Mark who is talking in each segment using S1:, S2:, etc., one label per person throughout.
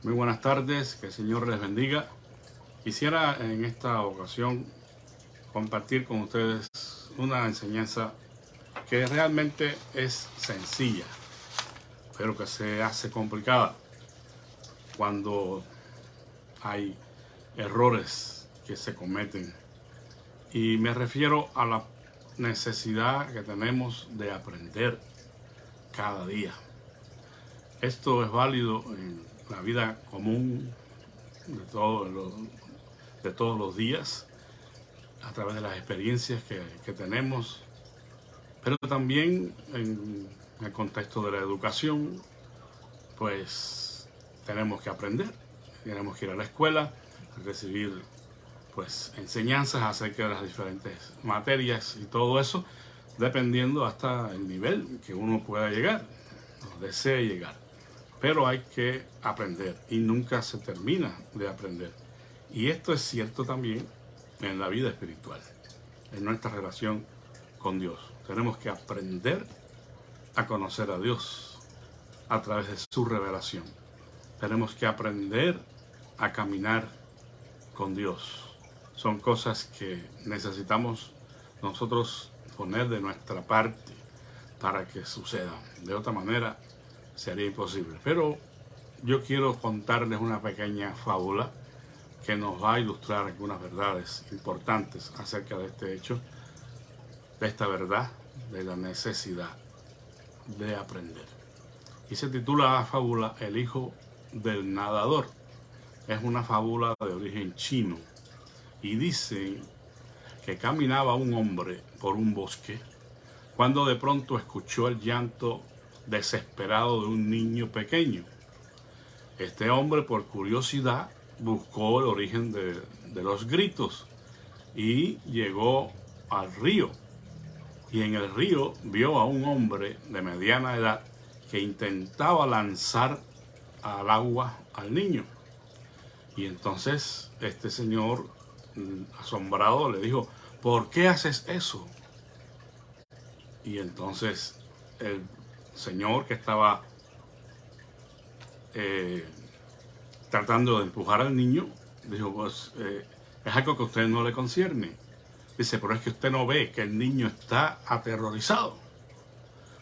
S1: Muy buenas tardes, que el Señor les bendiga. Quisiera en esta ocasión compartir con ustedes una enseñanza que realmente es sencilla, pero que se hace complicada cuando hay errores que se cometen. Y me refiero a la necesidad que tenemos de aprender cada día. Esto es válido en la vida común de todos los días, a través de las experiencias que tenemos, pero también en el contexto de la educación, pues tenemos que aprender, tenemos que ir a la escuela, recibir pues enseñanzas acerca de las diferentes materias y todo eso, dependiendo hasta el nivel que uno pueda llegar, o desee llegar. Pero hay que aprender y nunca se termina de aprender. Y esto es cierto también en la vida espiritual, en nuestra relación con Dios. Tenemos que aprender a conocer a Dios a través de su revelación. Tenemos que aprender a caminar con Dios. Son cosas que necesitamos nosotros poner de nuestra parte para que sucedan. De otra manera sería imposible. Pero yo quiero contarles una pequeña fábula que nos va a ilustrar algunas verdades importantes acerca de este hecho, de esta verdad, de la necesidad de aprender. Y se titula la fábula El hijo del nadador. Es una fábula de origen chino y dice que caminaba un hombre por un bosque cuando de pronto escuchó el llanto desesperado de un niño pequeño. Este hombre, por curiosidad, buscó el origen de los gritos y llegó al río. Y en el río vio a un hombre de mediana edad que intentaba lanzar al agua al niño. Y entonces este señor, asombrado, le dijo: ¿por qué haces eso? Y entonces el señor, que estaba tratando de empujar al niño, dijo: pues es algo que a usted no le concierne. Dice: pero es que usted no ve que el niño está aterrorizado.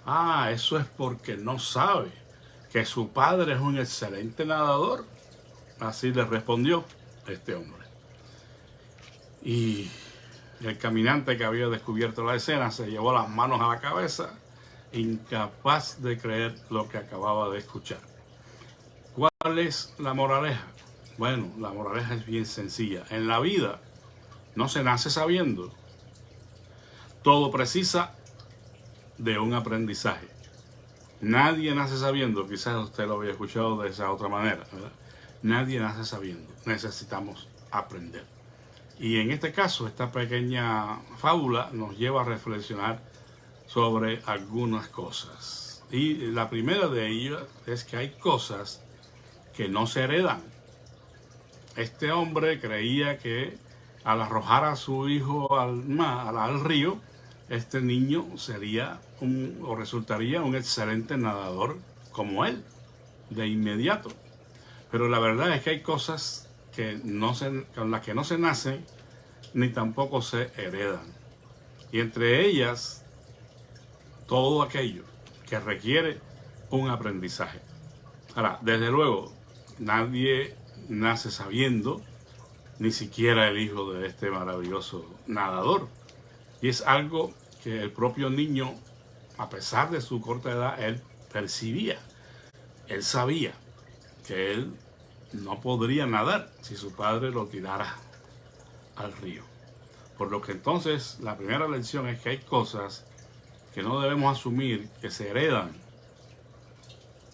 S1: Ah, eso es porque no sabe que su padre es un excelente nadador. Así le respondió este hombre. Y el caminante, que había descubierto la escena, se llevó las manos a la cabeza, incapaz de creer lo que acababa de escuchar. ¿Cuál es la moraleja? Bueno, la moraleja es bien sencilla. En la vida no se nace sabiendo. Todo precisa de un aprendizaje. Nadie nace sabiendo. Quizás usted lo había escuchado de esa otra manera, ¿verdad? Nadie nace sabiendo. Necesitamos aprender. Y en este caso, esta pequeña fábula nos lleva a reflexionar sobre algunas cosas. Y la primera de ellas es que hay cosas que no se heredan. Este hombre creía que al arrojar a su hijo al río, este niño sería o resultaría un excelente nadador como él, de inmediato. Pero la verdad es que hay cosas con las que no se nacen ni tampoco se heredan. Y entre ellas, todo aquello que requiere un aprendizaje. Ahora, desde luego, nadie nace sabiendo, ni siquiera el hijo de este maravilloso nadador. Y es algo que el propio niño, a pesar de su corta edad, él percibía. Él sabía que él no podría nadar si su padre lo tirara al río. Por lo que entonces la primera lección es que hay cosas que no debemos asumir que se heredan,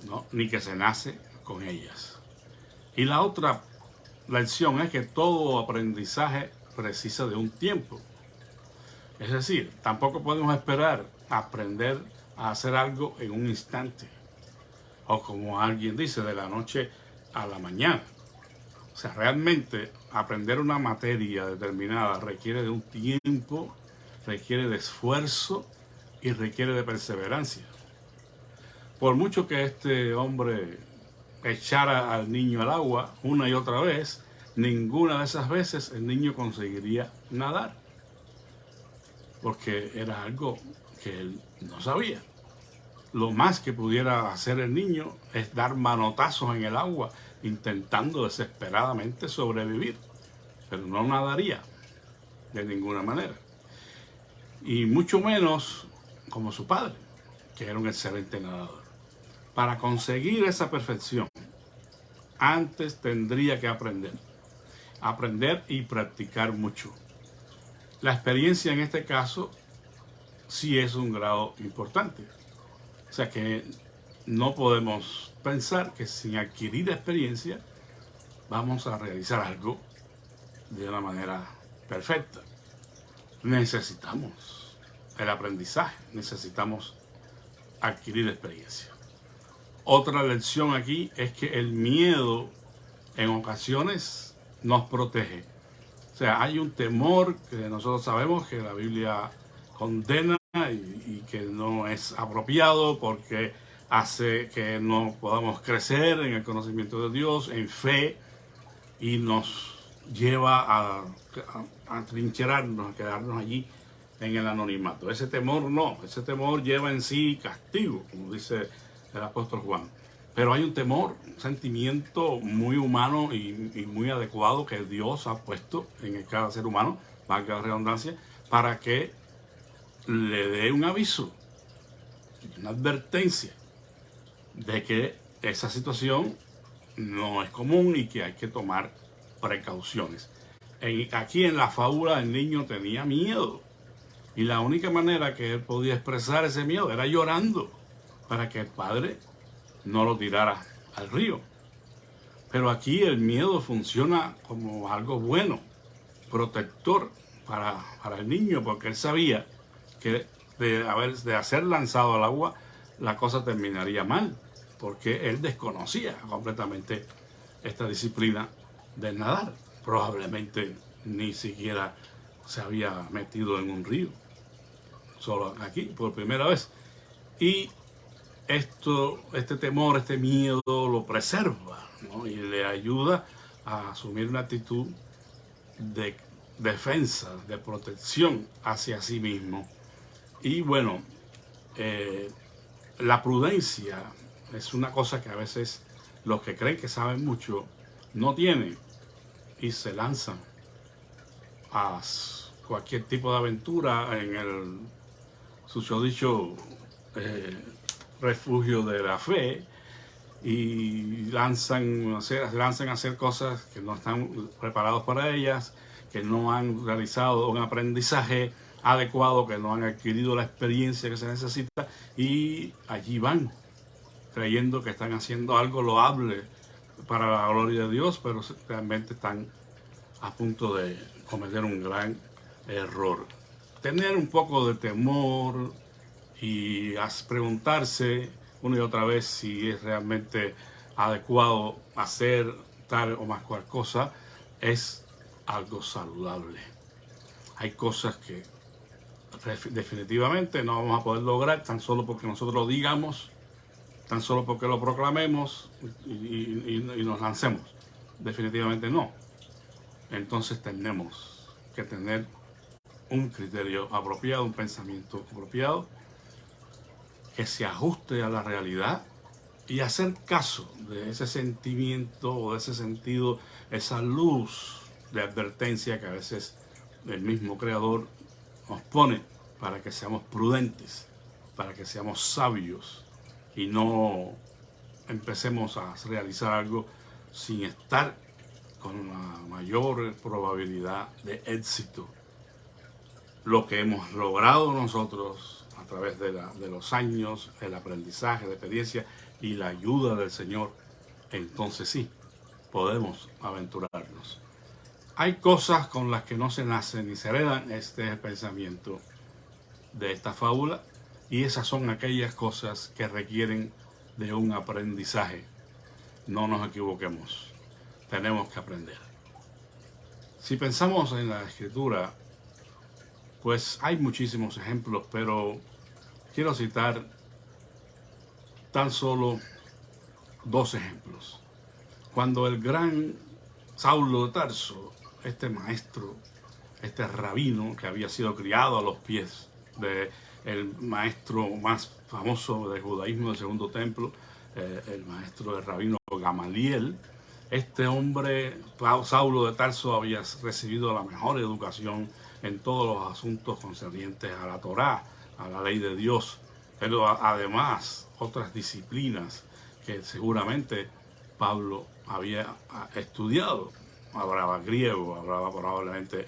S1: ¿no? Ni que se nace con ellas. Y la otra lección es que todo aprendizaje precisa de un tiempo. Es decir, tampoco podemos esperar aprender a hacer algo en un instante. O como alguien dice, de la noche a la mañana. O sea, realmente aprender una materia determinada requiere de un tiempo, requiere de esfuerzo y requiere de perseverancia. Por mucho que este hombre echara al niño al agua una y otra vez, ninguna de esas veces el niño conseguiría nadar, porque era algo que él no sabía. Lo más que pudiera hacer el niño es dar manotazos en el agua, intentando desesperadamente sobrevivir, pero no nadaría de ninguna manera. Y mucho menos como su padre, que era un excelente nadador. Para conseguir esa perfección, antes tendría que aprender y practicar mucho. La experiencia en este caso sí es un grado importante. O sea que no podemos pensar que sin adquirir experiencia vamos a realizar algo de una manera perfecta. Necesitamos el aprendizaje, necesitamos adquirir experiencia. Otra lección aquí es que el miedo en ocasiones nos protege. O sea, hay un temor que nosotros sabemos que la Biblia condena y que no es apropiado porque hace que no podamos crecer en el conocimiento de Dios, en fe, y nos lleva a trincherarnos, a quedarnos allí en el anonimato. Ese temor no, ese temor lleva en sí castigo, como dice el apóstol Juan. Pero hay un temor, un sentimiento muy humano y muy adecuado que Dios ha puesto en cada ser humano, valga la redundancia, para que le dé un aviso, una advertencia de que esa situación no es común y que hay que tomar precauciones. Aquí en la fábula el niño tenía miedo y la única manera que él podía expresar ese miedo era llorando para que el padre no lo tirara al río. Pero aquí el miedo funciona como algo bueno, protector para el niño, porque él sabía que de ser lanzado al agua la cosa terminaría mal, porque él desconocía completamente esta disciplina de nadar. Probablemente ni siquiera se había metido en un río, solo aquí por primera vez. Y este temor, este miedo lo preserva, ¿no? Y le ayuda a asumir una actitud de defensa, de protección hacia sí mismo. Y bueno, la prudencia es una cosa que a veces los que creen que saben mucho no tienen y se lanzan a cualquier tipo de aventura en el susodicho refugio de la fe y lanzan a hacer cosas que no están preparados para ellas, que no han realizado un aprendizaje adecuado, que no han adquirido la experiencia que se necesita y allí van creyendo que están haciendo algo loable para la gloria de Dios, pero realmente están a punto de cometer un gran error. Tener un poco de temor y preguntarse una y otra vez si es realmente adecuado hacer tal o más cual cosa es algo saludable. Hay cosas que definitivamente no vamos a poder lograr tan solo porque nosotros lo digamos, tan solo porque lo proclamemos y nos lancemos. Definitivamente no. Entonces tenemos que tener un criterio apropiado, un pensamiento apropiado, que se ajuste a la realidad y hacer caso de ese sentimiento o de ese sentido, esa luz de advertencia que a veces el mismo Creador nos pone para que seamos prudentes, para que seamos sabios y no empecemos a realizar algo sin estar con la mayor probabilidad de éxito. Lo que hemos logrado nosotros a través de los años, el aprendizaje, la experiencia y la ayuda del Señor, entonces sí, podemos aventurarnos. Hay cosas con las que no se nace ni se heredan, este es el pensamiento de esta fábula, y esas son aquellas cosas que requieren de un aprendizaje. No nos equivoquemos, tenemos que aprender. Si pensamos en la Escritura, pues hay muchísimos ejemplos, pero quiero citar tan solo dos ejemplos. Cuando el gran Saulo de Tarso, este maestro, este rabino que había sido criado a los pies del maestro más famoso del judaísmo del Segundo Templo, el maestro del rabino Gamaliel, este hombre, Saulo de Tarso, había recibido la mejor educación en todos los asuntos concernientes a la Torá, a la ley de Dios, pero además otras disciplinas que seguramente Pablo había estudiado. Hablaba griego, hablaba probablemente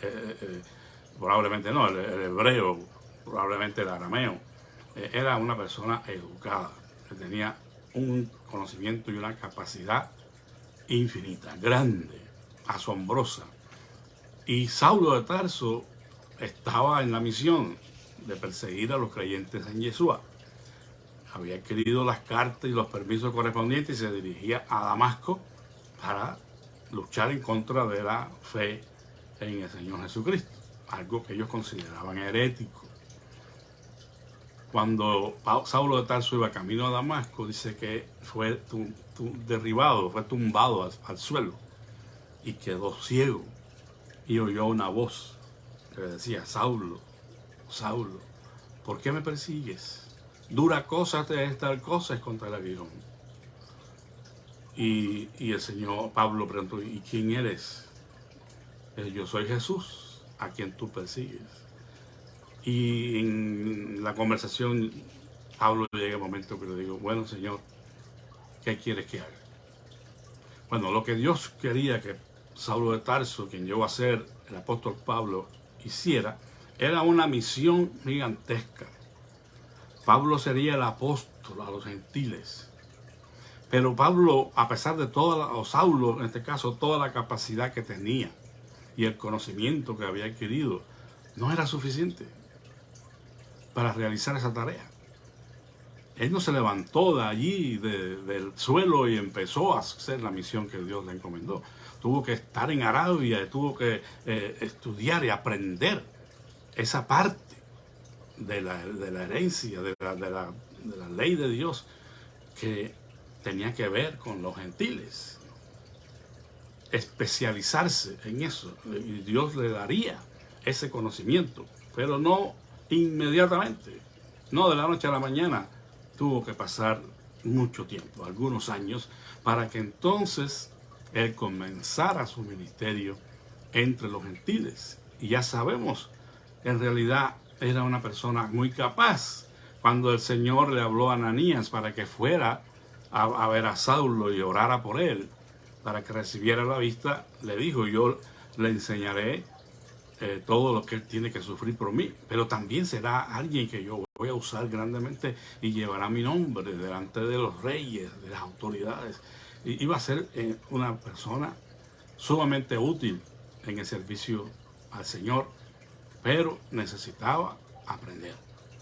S1: no, el hebreo, probablemente el arameo. Era una persona educada, que tenía un conocimiento y una capacidad infinita, grande, asombrosa. Y Saulo de Tarso estaba en la misión de perseguir a los creyentes en Yeshua. Había adquirido las cartas y los permisos correspondientes y se dirigía a Damasco para luchar en contra de la fe en el Señor Jesucristo, algo que ellos consideraban herético. Cuando Saulo de Tarso iba camino a Damasco, dice que fue derribado, fue tumbado al suelo y quedó ciego y oyó una voz que le decía: Saulo, Saulo, ¿por qué me persigues? Dura cosa te es tal cosa es contra el aguijón. Y el Señor Pablo preguntó: ¿y quién eres? Yo soy Jesús, a quien tú persigues. Y en la conversación, Pablo llega un momento que le digo: bueno, Señor, ¿qué quieres que haga? Bueno, lo que Dios quería que Saulo de Tarso, quien llegó a ser el apóstol Pablo, hiciera, era una misión gigantesca. Pablo sería el apóstol a los gentiles. Pero Pablo, a pesar de o Saulo en este caso, toda la capacidad que tenía y el conocimiento que había adquirido, no era suficiente para realizar esa tarea. Él no se levantó de allí, del suelo, y empezó a hacer la misión que Dios le encomendó. Tuvo que estar en Arabia, tuvo que estudiar y aprender esa parte de la herencia, de la ley de Dios, que tenía que ver con los gentiles. Especializarse en eso, y Dios le daría ese conocimiento, pero no inmediatamente, no de la noche a la mañana. Tuvo que pasar mucho tiempo, algunos años, para que entonces él comenzara su ministerio entre los gentiles. Y ya sabemos, en realidad era una persona muy capaz. Cuando el Señor le habló a Ananías para que fuera a ver a Saulo y orara por él, para que recibiera la vista, le dijo: yo le enseñaré todo lo que él tiene que sufrir por mí, pero también será alguien que yo voy a usar grandemente y llevará mi nombre delante de los reyes, de las autoridades. Y iba a ser una persona sumamente útil en el servicio al Señor, pero necesitaba aprender.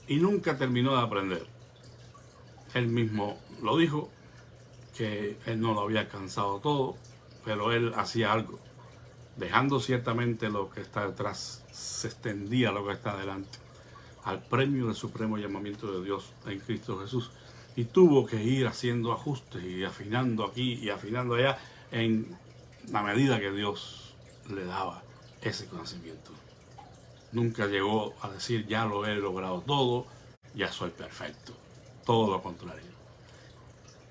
S1: Y nunca terminó de aprender. Él mismo lo dijo, que él no lo había alcanzado todo, pero él hacía algo. Dejando ciertamente lo que está detrás, se extendía lo que está delante, al premio del supremo llamamiento de Dios en Cristo Jesús. Y tuvo que ir haciendo ajustes y afinando aquí y afinando allá en la medida que Dios le daba ese conocimiento. Nunca llegó a decir: ya lo he logrado todo, ya soy perfecto. Todo lo contrario.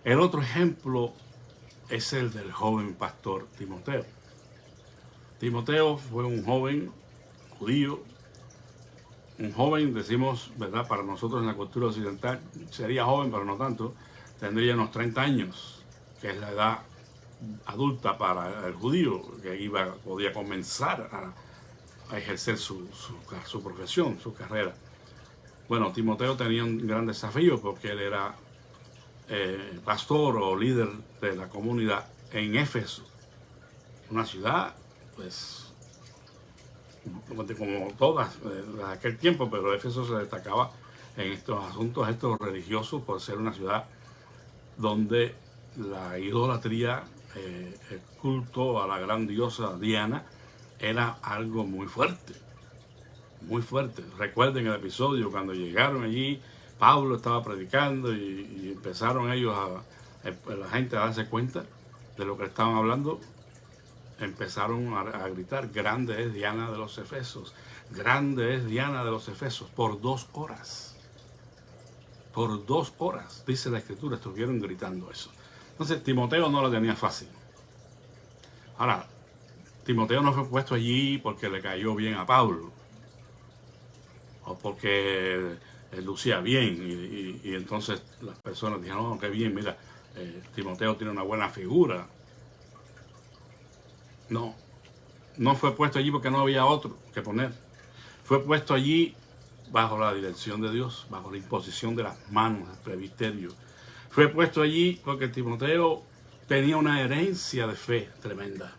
S1: El otro ejemplo es el del joven pastor Timoteo. Timoteo fue un joven judío, un joven, decimos, ¿verdad? Para nosotros en la cultura occidental sería joven, pero no tanto. Tendría unos 30 años, que es la edad adulta para el judío, que podía comenzar a ejercer su profesión, su carrera. Bueno, Timoteo tenía un gran desafío porque él era pastor o líder de la comunidad en Éfeso, una ciudad, pues, como todas de aquel tiempo, pero Éfeso se destacaba en estos asuntos, estos religiosos, por ser una ciudad donde la idolatría, el culto a la gran diosa Diana, era algo muy fuerte, muy fuerte. Recuerden el episodio cuando llegaron allí, Pablo estaba predicando y empezaron ellos la gente a darse cuenta de lo que estaban hablando, empezaron a gritar: grande es Diana de los Efesos, grande es Diana de los Efesos, por 2 horas. Por 2 horas, dice la Escritura, estuvieron gritando eso. Entonces Timoteo no lo tenía fácil. Ahora, Timoteo no fue puesto allí porque le cayó bien a Pablo, o porque lucía bien, y entonces las personas dijeron: no, qué bien, mira, Timoteo tiene una buena figura. No, no fue puesto allí porque no había otro que poner. Fue puesto allí bajo la dirección de Dios, bajo la imposición de las manos del presbiterio. Fue puesto allí porque Timoteo tenía una herencia de fe tremenda.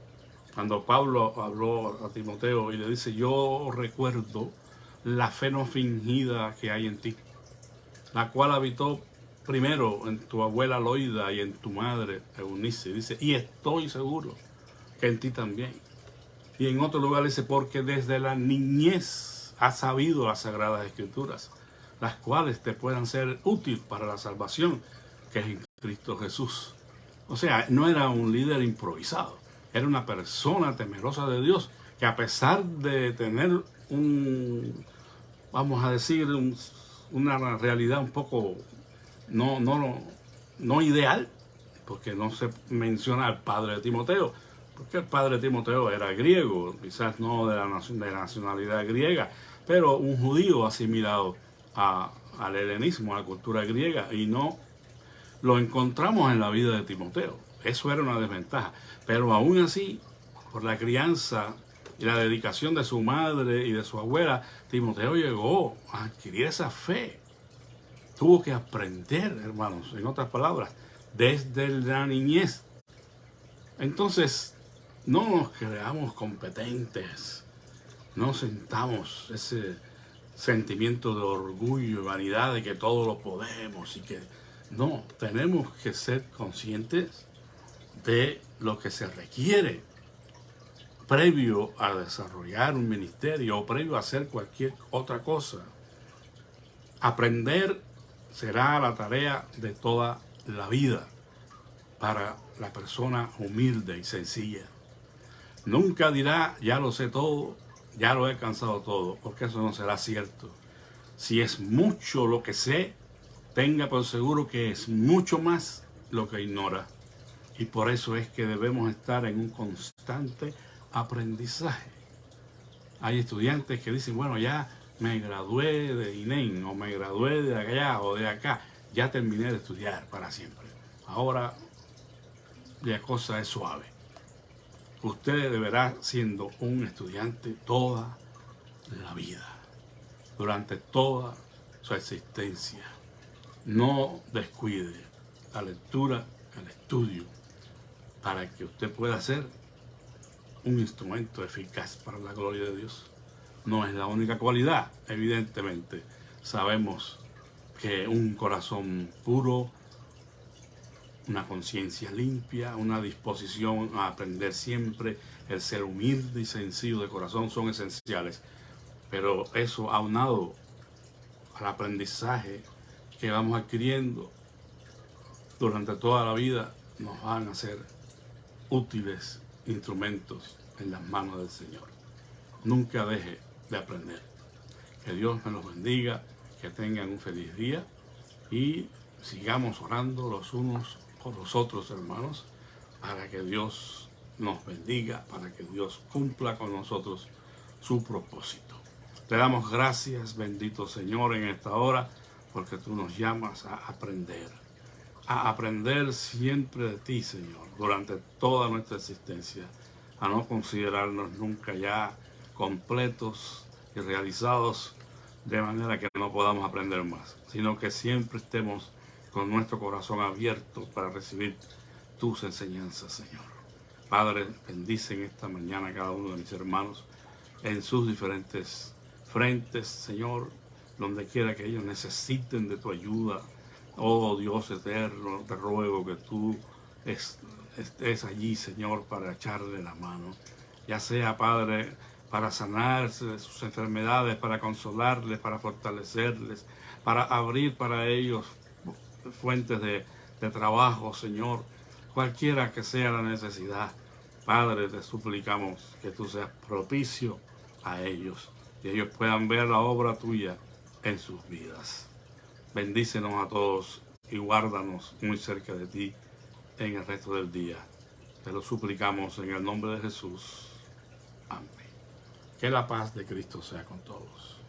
S1: Cuando Pablo habló a Timoteo y le dice: yo recuerdo la fe no fingida que hay en ti, la cual habitó primero en tu abuela Loida y en tu madre Eunice. Dice: y estoy seguro que en ti también. Y en otro lugar dice: porque desde la niñez has sabido las sagradas escrituras, las cuales te puedan ser útiles para la salvación que es en Cristo Jesús. O sea, no era un líder improvisado, era una persona temerosa de Dios, que a pesar de tener vamos a decir, una realidad un poco no ideal, porque no se menciona al padre de Timoteo, porque el padre de Timoteo era griego, quizás no de la nacionalidad griega, pero un judío asimilado al helenismo, a la cultura griega, y no lo encontramos en la vida de Timoteo. Eso era una desventaja, pero aún así, por la crianza y la dedicación de su madre y de su abuela, Timoteo llegó a adquirir esa fe. Tuvo que aprender, hermanos, en otras palabras, desde la niñez. Entonces, no nos creamos competentes, no sentamos ese sentimiento de orgullo y vanidad de que todo lo podemos y que no, tenemos que ser conscientes de lo que se requiere previo a desarrollar un ministerio o previo a hacer cualquier otra cosa. Aprender será la tarea de toda la vida para la persona humilde y sencilla. Nunca dirá: ya lo sé todo, ya lo he alcanzado todo, porque eso no será cierto. Si es mucho lo que sé, tenga por seguro que es mucho más lo que ignora. Y por eso es que debemos estar en un constante aprendizaje. Hay estudiantes que dicen: bueno, ya me gradué de INEM, o me gradué de allá o de acá, ya terminé de estudiar para siempre. Ahora la cosa es suave. Usted deberá siendo un estudiante toda la vida, durante toda su existencia. No descuide la lectura, el estudio, para que usted pueda ser un instrumento eficaz para la gloria de Dios. No es la única cualidad, evidentemente. Sabemos que un corazón puro, una conciencia limpia, una disposición a aprender siempre, el ser humilde y sencillo de corazón son esenciales. Pero eso aunado al aprendizaje que vamos adquiriendo durante toda la vida, nos van a ser útiles instrumentos en las manos del Señor. Nunca deje de aprender. Que Dios me los bendiga, que tengan un feliz día y sigamos orando los unos por los otros, hermanos, para que Dios nos bendiga, para que Dios cumpla con nosotros su propósito. Te damos gracias, bendito Señor, en esta hora, porque tú nos llamas a aprender siempre de ti, Señor, durante toda nuestra existencia, a no considerarnos nunca ya completos y realizados de manera que no podamos aprender más, sino que siempre estemos con nuestro corazón abierto para recibir tus enseñanzas, Señor. Padre, bendice en esta mañana a cada uno de mis hermanos en sus diferentes frentes, Señor, donde quiera que ellos necesiten de tu ayuda. Oh Dios eterno, te ruego que tú estés allí, Señor, para echarle la mano, ya sea, Padre, para sanarse de sus enfermedades, para consolarles, para fortalecerles, para abrir para ellos fuentes de de trabajo, Señor, cualquiera que sea la necesidad. Padre, te suplicamos que tú seas propicio a ellos y ellos puedan ver la obra tuya en sus vidas. Bendícenos a todos y guárdanos muy cerca de ti en el resto del día. Te lo suplicamos en el nombre de Jesús. Amén. Que la paz de Cristo sea con todos.